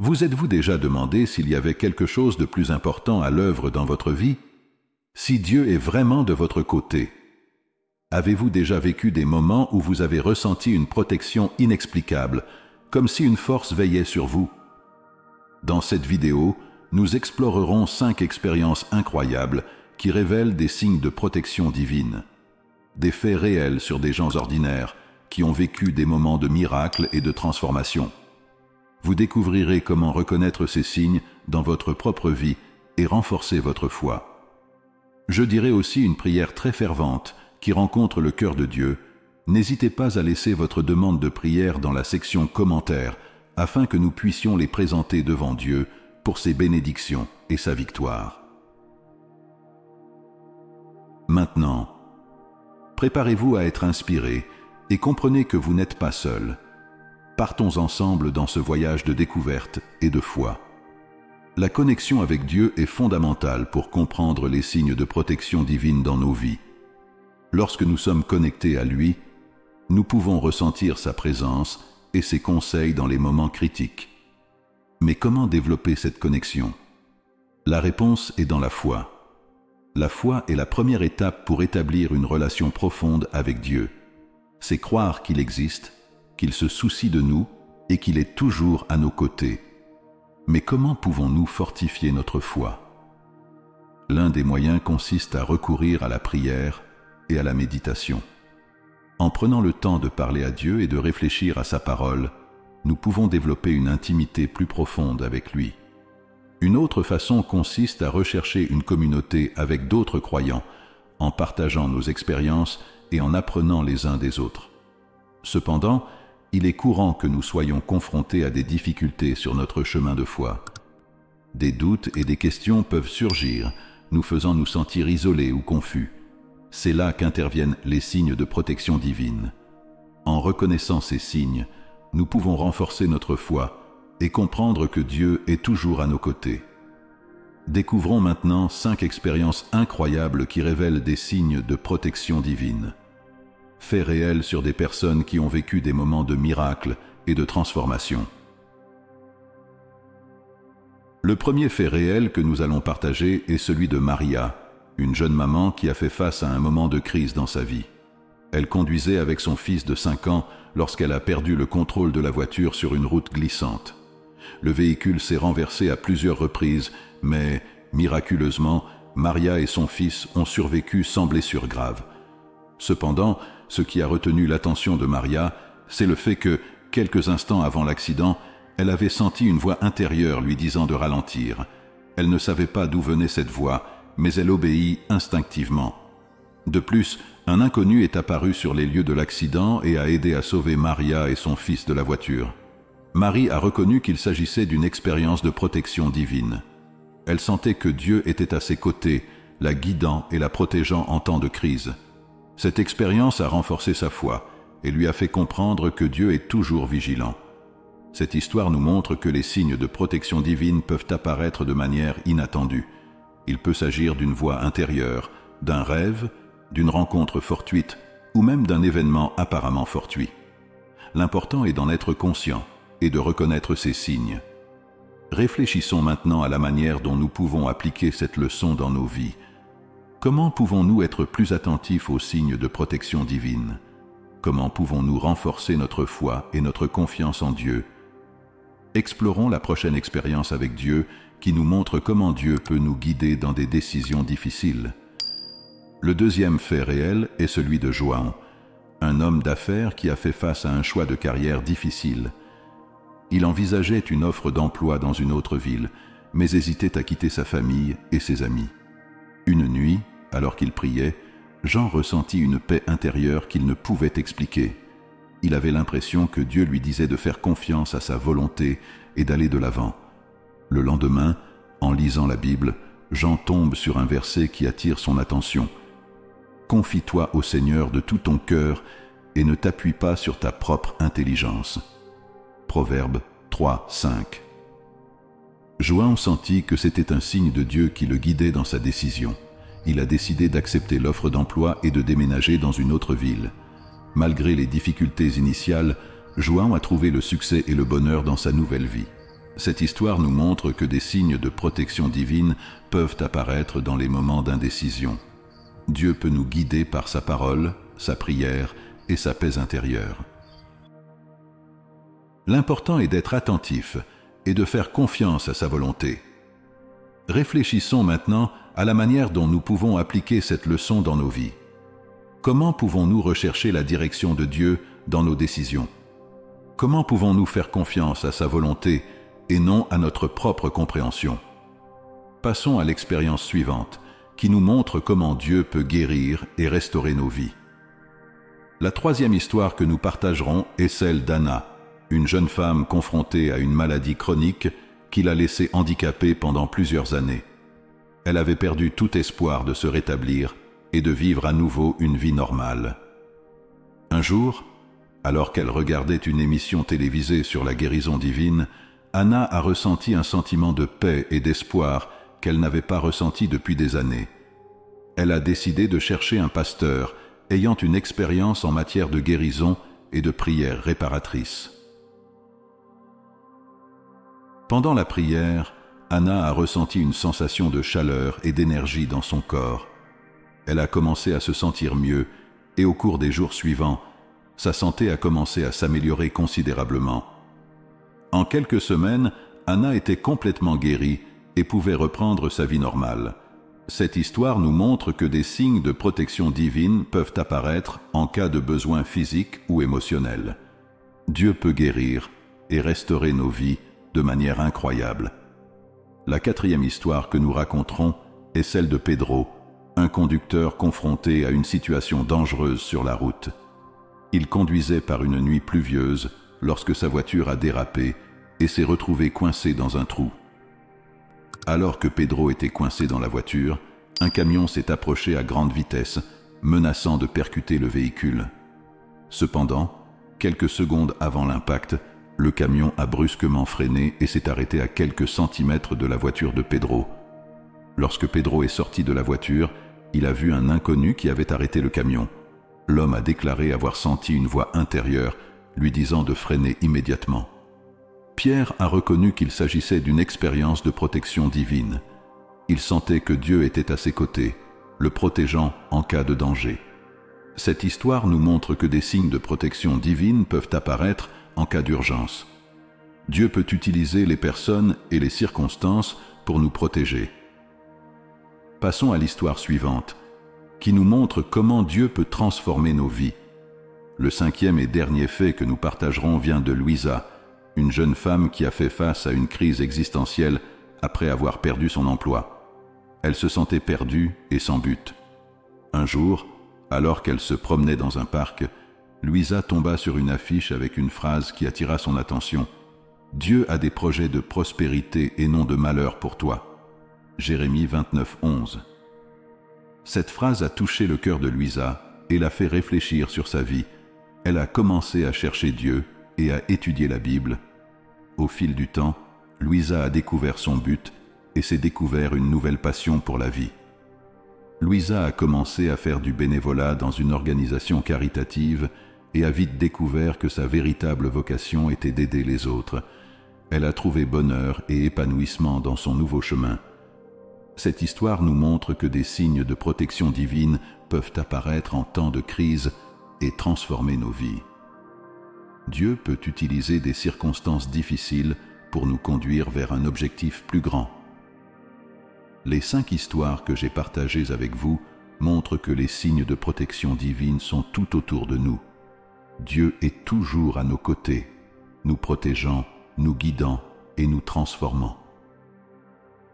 Vous êtes-vous déjà demandé s'il y avait quelque chose de plus important à l'œuvre dans votre vie? Si Dieu est vraiment de votre côté? Avez-vous déjà vécu des moments où vous avez ressenti une protection inexplicable, comme si une force veillait sur vous? Dans cette vidéo, nous explorerons 5 expériences incroyables qui révèlent des signes de protection divine. Des faits réels sur des gens ordinaires qui ont vécu des moments de miracle et de transformation. Vous découvrirez comment reconnaître ces signes dans votre propre vie et renforcer votre foi. Je dirai aussi une prière très fervente qui rencontre le cœur de Dieu. N'hésitez pas à laisser votre demande de prière dans la section commentaires afin que nous puissions les présenter devant Dieu pour ses bénédictions et sa victoire. Maintenant, préparez-vous à être inspiré et comprenez que vous n'êtes pas seul. Partons ensemble dans ce voyage de découverte et de foi. La connexion avec Dieu est fondamentale pour comprendre les signes de protection divine dans nos vies. Lorsque nous sommes connectés à lui, nous pouvons ressentir sa présence et ses conseils dans les moments critiques. Mais comment développer cette connexion? La réponse est dans la foi. La foi est la première étape pour établir une relation profonde avec Dieu. C'est croire qu'il existe, qu'il se soucie de nous et qu'il est toujours à nos côtés. Mais comment pouvons-nous fortifier notre foi? L'un des moyens consiste à recourir à la prière et à la méditation. En prenant le temps de parler à Dieu et de réfléchir à sa parole, nous pouvons développer une intimité plus profonde avec lui. Une autre façon consiste à rechercher une communauté avec d'autres croyants, en partageant nos expériences et en apprenant les uns des autres. Cependant, il est courant que nous soyons confrontés à des difficultés sur notre chemin de foi. Des doutes et des questions peuvent surgir, nous faisant nous sentir isolés ou confus. C'est là qu'interviennent les signes de protection divine. En reconnaissant ces signes, nous pouvons renforcer notre foi et comprendre que Dieu est toujours à nos côtés. Découvrons maintenant 5 expériences incroyables qui révèlent des signes de protection divine. Faits réels sur des personnes qui ont vécu des moments de miracle et de transformation. Le premier fait réel que nous allons partager est celui de Maria, une jeune maman qui a fait face à un moment de crise dans sa vie. Elle conduisait avec son fils de 5 ans lorsqu'elle a perdu le contrôle de la voiture sur une route glissante. Le véhicule s'est renversé à plusieurs reprises, mais, miraculeusement, Maria et son fils ont survécu sans blessure grave. Cependant, ce qui a retenu l'attention de Maria, c'est le fait que, quelques instants avant l'accident, elle avait senti une voix intérieure lui disant de ralentir. Elle ne savait pas d'où venait cette voix, mais elle obéit instinctivement. De plus, un inconnu est apparu sur les lieux de l'accident et a aidé à sauver Maria et son fils de la voiture. Marie a reconnu qu'il s'agissait d'une expérience de protection divine. Elle sentait que Dieu était à ses côtés, la guidant et la protégeant en temps de crise. Cette expérience a renforcé sa foi et lui a fait comprendre que Dieu est toujours vigilant. Cette histoire nous montre que les signes de protection divine peuvent apparaître de manière inattendue. Il peut s'agir d'une voix intérieure, d'un rêve, d'une rencontre fortuite ou même d'un événement apparemment fortuit. L'important est d'en être conscient et de reconnaître ces signes. Réfléchissons maintenant à la manière dont nous pouvons appliquer cette leçon dans nos vies. Comment pouvons-nous être plus attentifs aux signes de protection divine? Comment pouvons-nous renforcer notre foi et notre confiance en Dieu? Explorons la prochaine expérience avec Dieu qui nous montre comment Dieu peut nous guider dans des décisions difficiles. Le deuxième fait réel est celui de João, un homme d'affaires qui a fait face à un choix de carrière difficile. Il envisageait une offre d'emploi dans une autre ville, mais hésitait à quitter sa famille et ses amis. Une nuit, alors qu'il priait, Jean ressentit une paix intérieure qu'il ne pouvait expliquer. Il avait l'impression que Dieu lui disait de faire confiance à sa volonté et d'aller de l'avant. Le lendemain, en lisant la Bible, Jean tombe sur un verset qui attire son attention. « Confie-toi au Seigneur de tout ton cœur et ne t'appuie pas sur ta propre intelligence. » Proverbe 3, 5. João sentit que c'était un signe de Dieu qui le guidait dans sa décision. Il a décidé d'accepter l'offre d'emploi et de déménager dans une autre ville. Malgré les difficultés initiales, João a trouvé le succès et le bonheur dans sa nouvelle vie. Cette histoire nous montre que des signes de protection divine peuvent apparaître dans les moments d'indécision. Dieu peut nous guider par sa parole, sa prière et sa paix intérieure. L'important est d'être attentif et de faire confiance à sa volonté. Réfléchissons maintenant à la manière dont nous pouvons appliquer cette leçon dans nos vies. Comment pouvons-nous rechercher la direction de Dieu dans nos décisions? Comment pouvons-nous faire confiance à sa volonté et non à notre propre compréhension? Passons à l'expérience suivante, qui nous montre comment Dieu peut guérir et restaurer nos vies. La troisième histoire que nous partagerons est celle d'Anna, une jeune femme confrontée à une maladie chronique qui l'a laissée handicapée pendant plusieurs années. Elle avait perdu tout espoir de se rétablir et de vivre à nouveau une vie normale. Un jour, alors qu'elle regardait une émission télévisée sur la guérison divine, Anna a ressenti un sentiment de paix et d'espoir qu'elle n'avait pas ressenti depuis des années. Elle a décidé de chercher un pasteur ayant une expérience en matière de guérison et de prière réparatrice. Pendant la prière, Anna a ressenti une sensation de chaleur et d'énergie dans son corps. Elle a commencé à se sentir mieux et au cours des jours suivants, sa santé a commencé à s'améliorer considérablement. En quelques semaines, Anna était complètement guérie et pouvait reprendre sa vie normale. Cette histoire nous montre que des signes de protection divine peuvent apparaître en cas de besoin physique ou émotionnel. Dieu peut guérir et restaurer nos vies de manière incroyable. La quatrième histoire que nous raconterons est celle de Pedro, un conducteur confronté à une situation dangereuse sur la route. Il conduisait par une nuit pluvieuse lorsque sa voiture a dérapé et s'est retrouvé coincé dans un trou. Alors que Pedro était coincé dans la voiture, un camion s'est approché à grande vitesse, menaçant de percuter le véhicule. Cependant, quelques secondes avant l'impact, le camion a brusquement freiné et s'est arrêté à quelques centimètres de la voiture de Pedro. Lorsque Pedro est sorti de la voiture, il a vu un inconnu qui avait arrêté le camion. L'homme a déclaré avoir senti une voix intérieure lui disant de freiner immédiatement. Pierre a reconnu qu'il s'agissait d'une expérience de protection divine. Il sentait que Dieu était à ses côtés, le protégeant en cas de danger. Cette histoire nous montre que des signes de protection divine peuvent apparaître en cas d'urgence. Dieu peut utiliser les personnes et les circonstances pour nous protéger. Passons à l'histoire suivante, qui nous montre comment Dieu peut transformer nos vies. Le cinquième et dernier fait que nous partagerons vient de Louisa, une jeune femme qui a fait face à une crise existentielle après avoir perdu son emploi. Elle se sentait perdue et sans but. Un jour, alors qu'elle se promenait dans un parc, Louisa tomba sur une affiche avec une phrase qui attira son attention. « Dieu a des projets de prospérité et non de malheur pour toi. » Jérémie 29, 11. Cette phrase a touché le cœur de Louisa et l'a fait réfléchir sur sa vie. Elle a commencé à chercher Dieu et à étudier la Bible. Au fil du temps, Louisa a découvert son but et s'est découvert une nouvelle passion pour la vie. Louisa a commencé à faire du bénévolat dans une organisation caritative et a vite découvert que sa véritable vocation était d'aider les autres. Elle a trouvé bonheur et épanouissement dans son nouveau chemin. Cette histoire nous montre que des signes de protection divine peuvent apparaître en temps de crise et transformer nos vies. Dieu peut utiliser des circonstances difficiles pour nous conduire vers un objectif plus grand. Les 5 histoires que j'ai partagées avec vous montrent que les signes de protection divine sont tout autour de nous. Dieu est toujours à nos côtés, nous protégeant, nous guidant et nous transformant.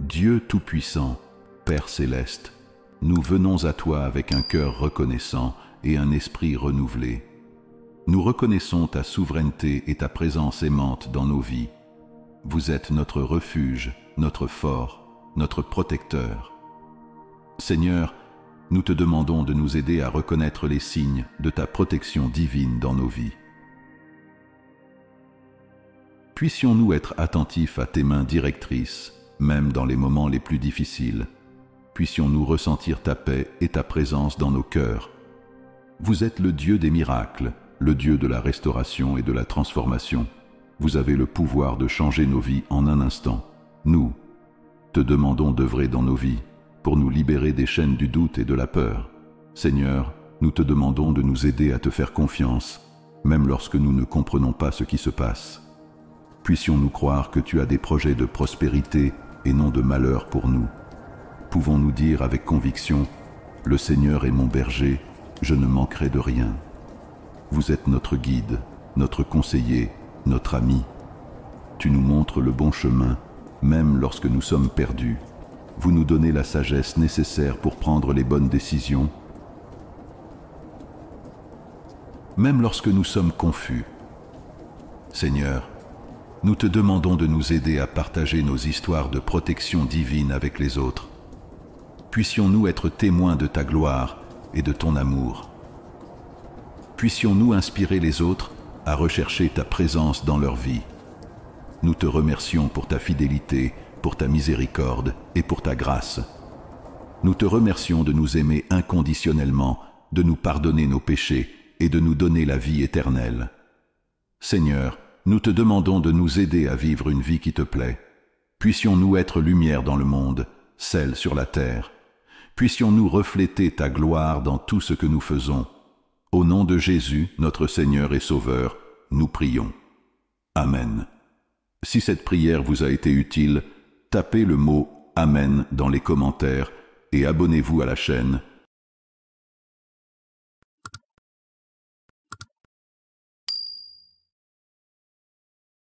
Dieu Tout-Puissant, Père Céleste, nous venons à toi avec un cœur reconnaissant et un esprit renouvelé. Nous reconnaissons ta souveraineté et ta présence aimante dans nos vies. Vous êtes notre refuge, notre fort, notre protecteur. Seigneur, nous te demandons de nous aider à reconnaître les signes de ta protection divine dans nos vies. Puissions-nous être attentifs à tes mains directrices, même dans les moments les plus difficiles. Puissions-nous ressentir ta paix et ta présence dans nos cœurs. Vous êtes le Dieu des miracles, le Dieu de la restauration et de la transformation. Vous avez le pouvoir de changer nos vies en un instant. Nous te demandons d'œuvrer dans nos vies pour nous libérer des chaînes du doute et de la peur. Seigneur, nous te demandons de nous aider à te faire confiance, même lorsque nous ne comprenons pas ce qui se passe. Puissions-nous croire que tu as des projets de prospérité et non de malheur pour nous. Pouvons-nous dire avec conviction, « Le Seigneur est mon berger, je ne manquerai de rien. » Vous êtes notre guide, notre conseiller, notre ami. Tu nous montres le bon chemin, même lorsque nous sommes perdus. Vous nous donnez la sagesse nécessaire pour prendre les bonnes décisions, même lorsque nous sommes confus. Seigneur, nous te demandons de nous aider à partager nos histoires de protection divine avec les autres. Puissions-nous être témoins de ta gloire et de ton amour. Puissions-nous inspirer les autres à rechercher ta présence dans leur vie. Nous te remercions pour ta fidélité, pour ta miséricorde et pour ta grâce. Nous te remercions de nous aimer inconditionnellement, de nous pardonner nos péchés et de nous donner la vie éternelle. Seigneur, nous te demandons de nous aider à vivre une vie qui te plaît. Puissions-nous être lumière dans le monde, sel sur la terre. Puissions-nous refléter ta gloire dans tout ce que nous faisons. Au nom de Jésus, notre Seigneur et Sauveur, nous prions. Amen. Si cette prière vous a été utile, tapez le mot « Amen » dans les commentaires et abonnez-vous à la chaîne